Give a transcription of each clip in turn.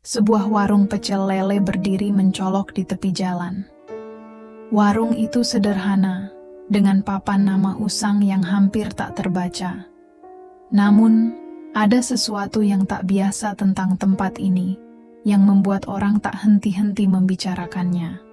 sebuah warung pecel lele berdiri mencolok di tepi jalan. Warung itu sederhana, dengan papan nama usang yang hampir tak terbaca. Namun, ada sesuatu yang tak biasa tentang tempat ini, yang membuat orang tak henti-henti membicarakannya.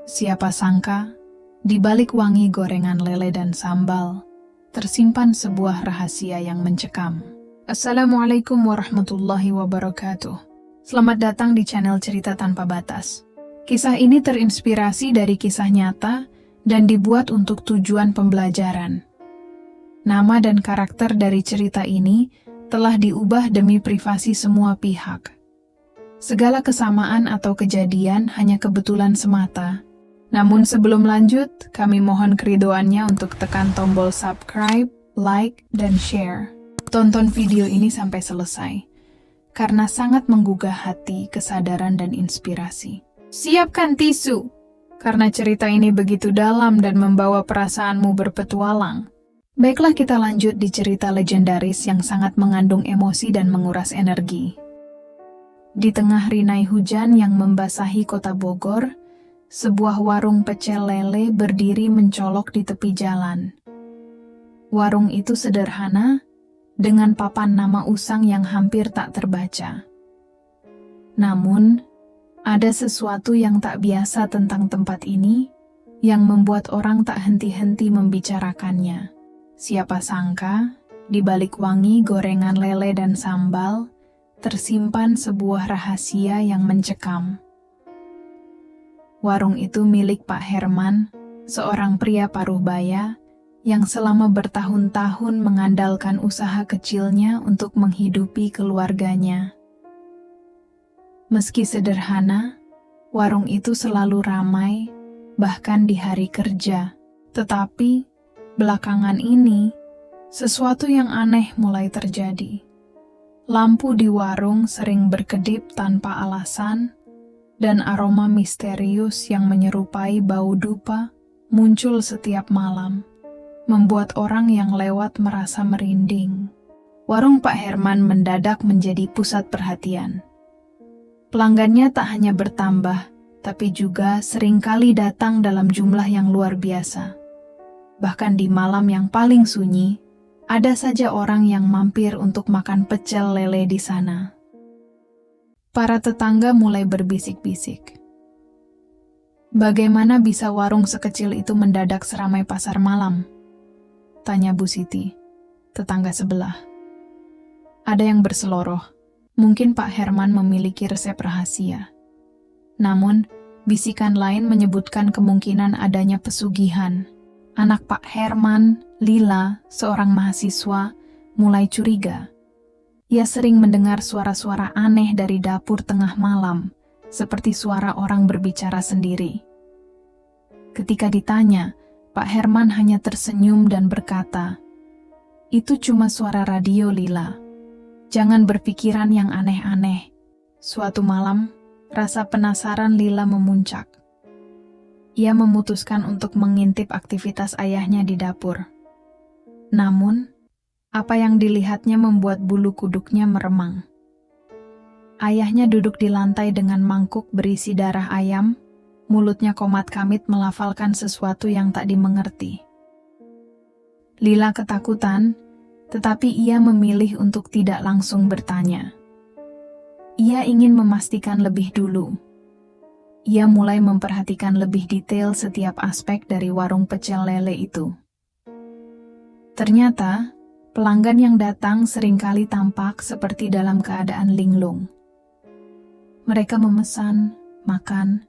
Siapa sangka, di balik wangi gorengan lele dan sambal, tersimpan sebuah rahasia yang mencekam. Assalamualaikum warahmatullahi wabarakatuh. Selamat datang di channel Cerita Tanpa Batas. Kisah ini terinspirasi dari kisah nyata dan dibuat untuk tujuan pembelajaran. Nama dan karakter dari cerita ini telah diubah demi privasi semua pihak. Segala kesamaan atau kejadian hanya kebetulan semata. Namun sebelum lanjut, kami mohon keridoannya untuk tekan tombol subscribe, like, dan share. Tonton video ini sampai selesai, karena sangat menggugah hati, kesadaran, dan inspirasi. Siapkan tisu, karena cerita ini begitu dalam dan membawa perasaanmu berpetualang. Baiklah, kita lanjut di cerita legendaris yang sangat mengandung emosi dan menguras energi. Di tengah rinai hujan yang membasahi kota Bogor, sebuah warung pecel lele berdiri mencolok di tepi jalan. Warung itu sederhana, dengan papan nama usang yang hampir tak terbaca. Namun, ada sesuatu yang tak biasa tentang tempat ini, yang membuat orang tak henti-henti membicarakannya. Siapa sangka, di balik wangi gorengan lele dan sambal, tersimpan sebuah rahasia yang mencekam. Warung itu milik Pak Herman, seorang pria paruh baya, yang selama bertahun-tahun mengandalkan usaha kecilnya untuk menghidupi keluarganya. Meski sederhana, warung itu selalu ramai, bahkan di hari kerja. Tetapi, belakangan ini, sesuatu yang aneh mulai terjadi. Lampu di warung sering berkedip tanpa alasan, dan aroma misterius yang menyerupai bau dupa muncul setiap malam, membuat orang yang lewat merasa merinding. Warung Pak Herman mendadak menjadi pusat perhatian. Pelanggannya tak hanya bertambah, tapi juga seringkali datang dalam jumlah yang luar biasa. Bahkan di malam yang paling sunyi, ada saja orang yang mampir untuk makan pecel lele di sana. Para tetangga mulai berbisik-bisik. Bagaimana bisa warung sekecil itu mendadak seramai pasar malam? Tanya Bu Siti, tetangga sebelah. Ada yang berseloroh, mungkin Pak Herman memiliki resep rahasia. Namun, bisikan lain menyebutkan kemungkinan adanya pesugihan. Anak Pak Herman, Lila, seorang mahasiswa, mulai curiga. Ia sering mendengar suara-suara aneh dari dapur tengah malam, seperti suara orang berbicara sendiri. Ketika ditanya, Pak Herman hanya tersenyum dan berkata, "Itu cuma suara radio, Lila. Jangan berpikiran yang aneh-aneh." Suatu malam, rasa penasaran Lila memuncak. Ia memutuskan untuk mengintip aktivitas ayahnya di dapur. Namun, apa yang dilihatnya membuat bulu kuduknya meremang. Ayahnya duduk di lantai dengan mangkuk berisi darah ayam. Mulutnya komat-kamit melafalkan sesuatu yang tak dimengerti. Lila ketakutan, tetapi ia memilih untuk tidak langsung bertanya. Ia ingin memastikan lebih dulu. Ia mulai memperhatikan lebih detail setiap aspek dari warung pecel lele itu. Ternyata, pelanggan yang datang seringkali tampak seperti dalam keadaan linglung. Mereka memesan, makan,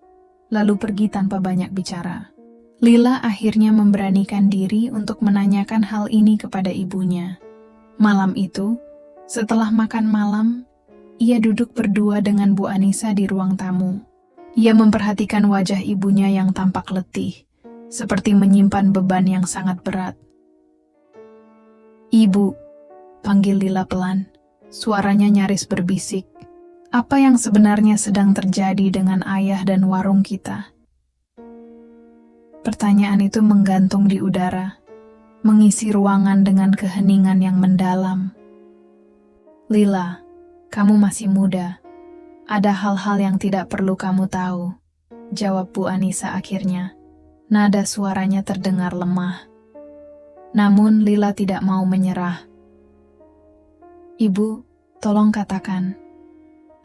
lalu pergi tanpa banyak bicara. Lila akhirnya memberanikan diri untuk menanyakan hal ini kepada ibunya. Malam itu, setelah makan malam, ia duduk berdua dengan Bu Anissa di ruang tamu. Ia memperhatikan wajah ibunya yang tampak letih, seperti menyimpan beban yang sangat berat. "Ibu," panggil Lila pelan, suaranya nyaris berbisik. "Apa yang sebenarnya sedang terjadi dengan ayah dan warung kita?" Pertanyaan itu menggantung di udara, mengisi ruangan dengan keheningan yang mendalam. "Lila, kamu masih muda. Ada hal-hal yang tidak perlu kamu tahu, jawab Bu Anissa akhirnya. Nada suaranya terdengar lemah. Namun Lila tidak mau menyerah. Ibu, tolong katakan.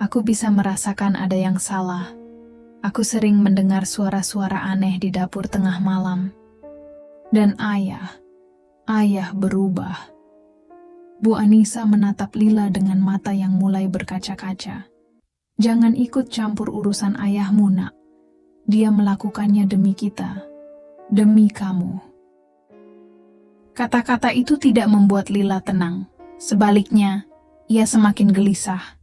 Aku bisa merasakan ada yang salah. Aku sering mendengar suara-suara aneh di dapur tengah malam. Dan ayah berubah. Bu Anissa menatap Lila dengan mata yang mulai berkaca-kaca. Jangan ikut campur urusan ayahmu, nak. Dia melakukannya demi kita, demi kamu. Kata-kata itu tidak membuat Lila tenang. Sebaliknya, ia semakin gelisah.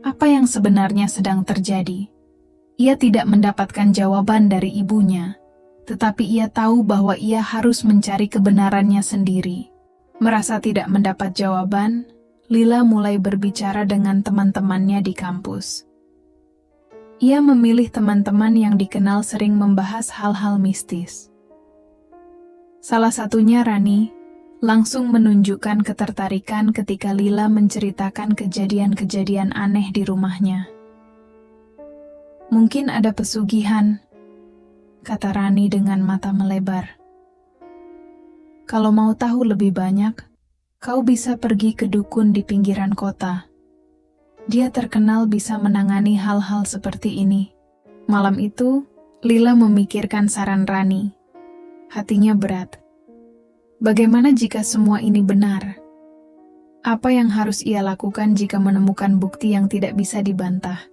Apa yang sebenarnya sedang terjadi? Ia tidak mendapatkan jawaban dari ibunya, tetapi ia tahu bahwa ia harus mencari kebenarannya sendiri. Merasa tidak mendapat jawaban, Lila mulai berbicara dengan teman-temannya di kampus. Ia memilih teman-teman yang dikenal sering membahas hal-hal mistis. Salah satunya Rani, langsung menunjukkan ketertarikan ketika Lila menceritakan kejadian-kejadian aneh di rumahnya. Mungkin ada pesugihan, kata Rani dengan mata melebar. Kalau mau tahu lebih banyak, kau bisa pergi ke dukun di pinggiran kota. Dia terkenal bisa menangani hal-hal seperti ini. Malam itu, Lila memikirkan saran Rani. Hatinya berat. Bagaimana jika semua ini benar? Apa yang harus ia lakukan jika menemukan bukti yang tidak bisa dibantah?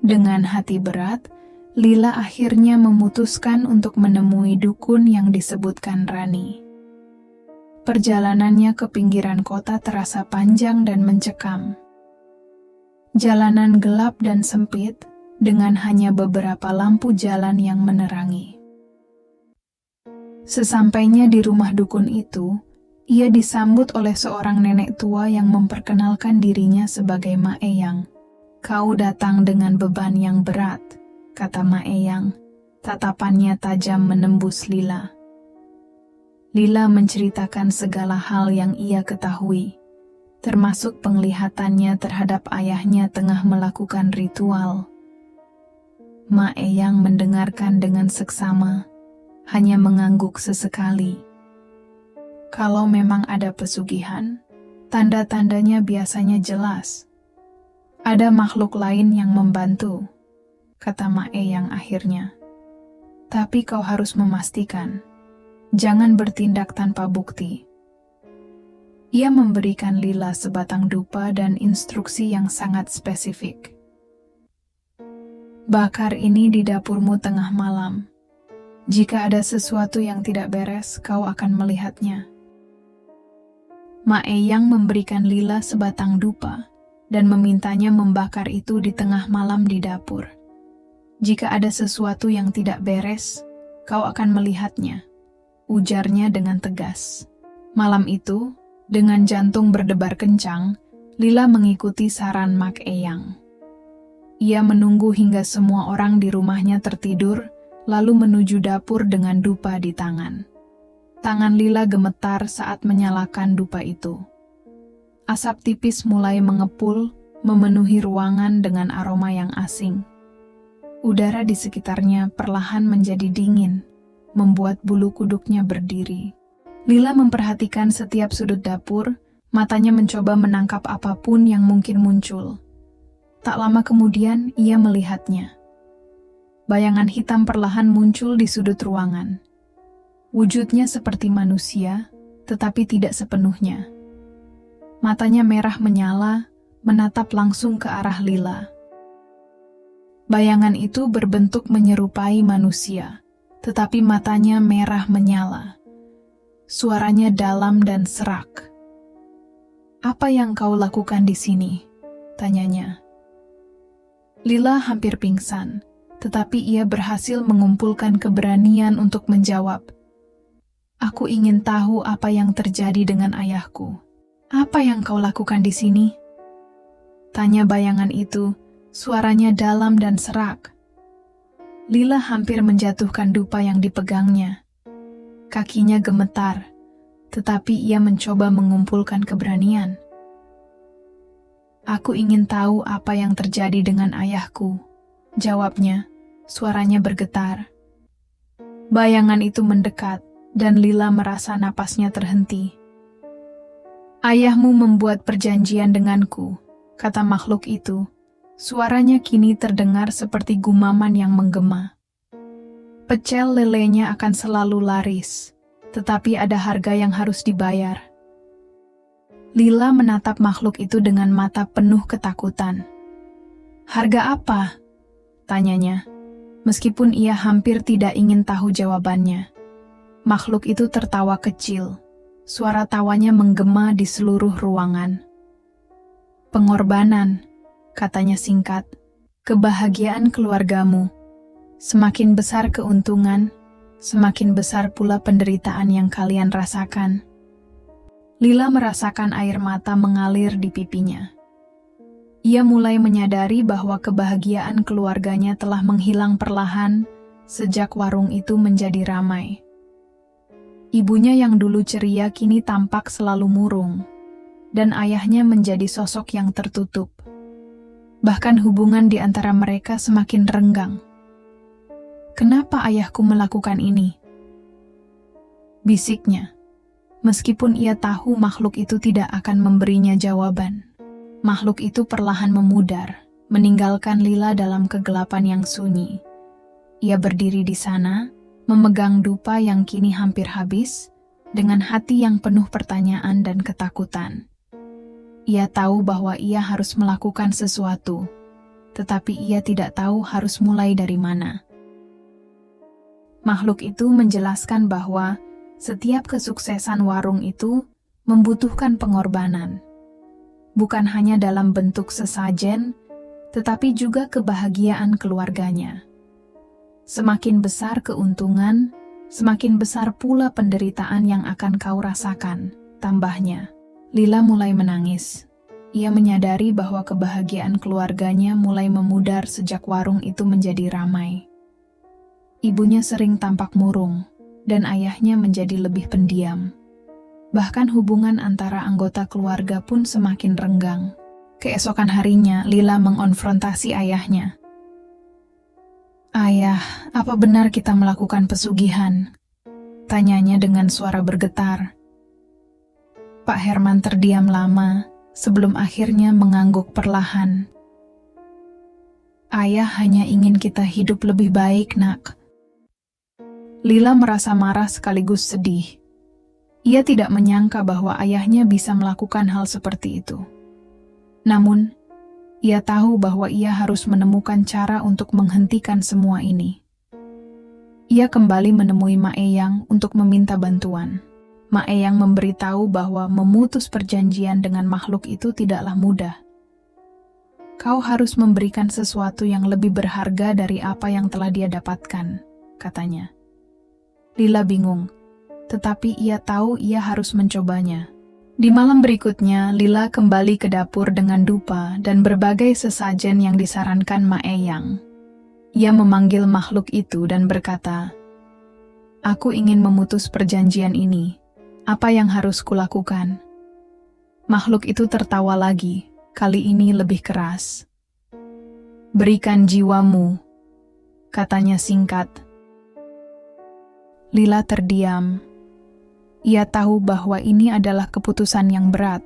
Dengan hati berat, Lila akhirnya memutuskan untuk menemui dukun yang disebutkan Rani. Perjalanannya ke pinggiran kota terasa panjang dan mencekam. Jalanan gelap dan sempit, dengan hanya beberapa lampu jalan yang menerangi. Sesampainya di rumah dukun itu, ia disambut oleh seorang nenek tua yang memperkenalkan dirinya sebagai Ma Eyang. Kau datang dengan beban yang berat, kata Ma Eyang. Tatapannya tajam menembus Lila. Lila menceritakan segala hal yang ia ketahui, termasuk penglihatannya terhadap ayahnya tengah melakukan ritual. Ma Eyang mendengarkan dengan seksama, hanya mengangguk sesekali. Kalau memang ada pesugihan, tanda-tandanya biasanya jelas. Ada makhluk lain yang membantu, kata Ma Eyang akhirnya. Tapi kau harus memastikan. Jangan bertindak tanpa bukti. Ia memberikan Lila sebatang dupa dan instruksi yang sangat spesifik. Bakar ini di dapurmu tengah malam. Jika ada sesuatu yang tidak beres, kau akan melihatnya. Ma Eyang memberikan Lila sebatang dupa dan memintanya membakar itu di tengah malam di dapur. Jika ada sesuatu yang tidak beres, kau akan melihatnya, ujarnya dengan tegas. Malam itu, dengan jantung berdebar kencang, Lila mengikuti saran Mak Eyang. Ia menunggu hingga semua orang di rumahnya tertidur, lalu menuju dapur dengan dupa di tangan. Tangan Lila gemetar saat menyalakan dupa itu. Asap tipis mulai mengepul, memenuhi ruangan dengan aroma yang asing. Udara di sekitarnya perlahan menjadi dingin, membuat bulu kuduknya berdiri. Lila memperhatikan setiap sudut dapur, matanya mencoba menangkap apapun yang mungkin muncul. Tak lama kemudian, ia melihatnya. Bayangan hitam perlahan muncul di sudut ruangan. Wujudnya seperti manusia, tetapi tidak sepenuhnya. Matanya merah menyala, menatap langsung ke arah Lila. Bayangan itu berbentuk menyerupai manusia, tetapi matanya merah menyala. Suaranya dalam dan serak. "Apa yang kau lakukan di sini?" tanyanya. Lila hampir pingsan, tetapi ia berhasil mengumpulkan keberanian untuk menjawab. "Aku ingin tahu apa yang terjadi dengan ayahku." "Apa yang kau lakukan di sini?" tanya bayangan itu, suaranya dalam dan serak. Lila hampir menjatuhkan dupa yang dipegangnya. Kakinya gemetar, tetapi ia mencoba mengumpulkan keberanian. Aku ingin tahu apa yang terjadi dengan ayahku, jawabnya, suaranya bergetar. Bayangan itu mendekat, dan Lila merasa napasnya terhenti. Ayahmu membuat perjanjian denganku, kata makhluk itu. Suaranya kini terdengar seperti gumaman yang menggema. Pecel lelenya akan selalu laris, tetapi ada harga yang harus dibayar. Lila menatap makhluk itu dengan mata penuh ketakutan. Harga apa? Tanyanya, meskipun ia hampir tidak ingin tahu jawabannya. Makhluk itu tertawa kecil. Suara tawanya menggema di seluruh ruangan. Pengorbanan, katanya singkat. Kebahagiaan keluargamu. Semakin besar keuntungan, semakin besar pula penderitaan yang kalian rasakan. Lila merasakan air mata mengalir di pipinya. Ia mulai menyadari bahwa kebahagiaan keluarganya telah menghilang perlahan sejak warung itu menjadi ramai. Ibunya yang dulu ceria kini tampak selalu murung, dan ayahnya menjadi sosok yang tertutup. Bahkan hubungan di antara mereka semakin renggang. Kenapa ayahku melakukan ini? Bisiknya, meskipun ia tahu makhluk itu tidak akan memberinya jawaban. Makhluk itu perlahan memudar, meninggalkan Lila dalam kegelapan yang sunyi. Ia berdiri di sana, memegang dupa yang kini hampir habis, dengan hati yang penuh pertanyaan dan ketakutan. Ia tahu bahwa ia harus melakukan sesuatu, tetapi ia tidak tahu harus mulai dari mana. Makhluk itu menjelaskan bahwa setiap kesuksesan warung itu membutuhkan pengorbanan. Bukan hanya dalam bentuk sesajen, tetapi juga kebahagiaan keluarganya. Semakin besar keuntungan, semakin besar pula penderitaan yang akan kau rasakan, tambahnya. Lila mulai menangis. Ia menyadari bahwa kebahagiaan keluarganya mulai memudar sejak warung itu menjadi ramai. Ibunya sering tampak murung, dan ayahnya menjadi lebih pendiam. Bahkan hubungan antara anggota keluarga pun semakin renggang. Keesokan harinya, Lila mengonfrontasi ayahnya. Ayah, apa benar kita melakukan pesugihan? Tanyanya dengan suara bergetar. Pak Herman terdiam lama, sebelum akhirnya mengangguk perlahan. Ayah hanya ingin kita hidup lebih baik, nak. Lila merasa marah sekaligus sedih. Ia tidak menyangka bahwa ayahnya bisa melakukan hal seperti itu. Namun, ia tahu bahwa ia harus menemukan cara untuk menghentikan semua ini. Ia kembali menemui Mak Eyang untuk meminta bantuan. Mak Eyang memberitahu bahwa memutus perjanjian dengan makhluk itu tidaklah mudah. Kau harus memberikan sesuatu yang lebih berharga dari apa yang telah dia dapatkan, katanya. Lila bingung, tetapi ia tahu ia harus mencobanya. Di malam berikutnya, Lila kembali ke dapur dengan dupa dan berbagai sesajen yang disarankan Mak Eyang. Ia memanggil makhluk itu dan berkata, "Aku ingin memutus perjanjian ini. Apa yang harus kulakukan?" Makhluk itu tertawa lagi, kali ini lebih keras. "Berikan jiwamu," katanya singkat. Lila terdiam. Ia tahu bahwa ini adalah keputusan yang berat,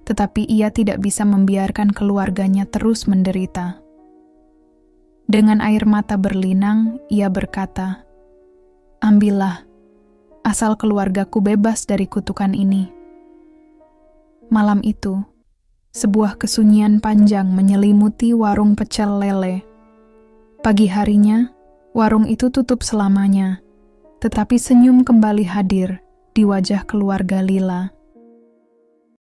tetapi ia tidak bisa membiarkan keluarganya terus menderita. Dengan air mata berlinang, ia berkata, "Ambillah, asal keluargaku bebas dari kutukan ini." Malam itu, sebuah kesunyian panjang menyelimuti warung pecel lele. Pagi harinya, warung itu tutup selamanya, tetapi senyum kembali hadir di wajah keluarga Lila.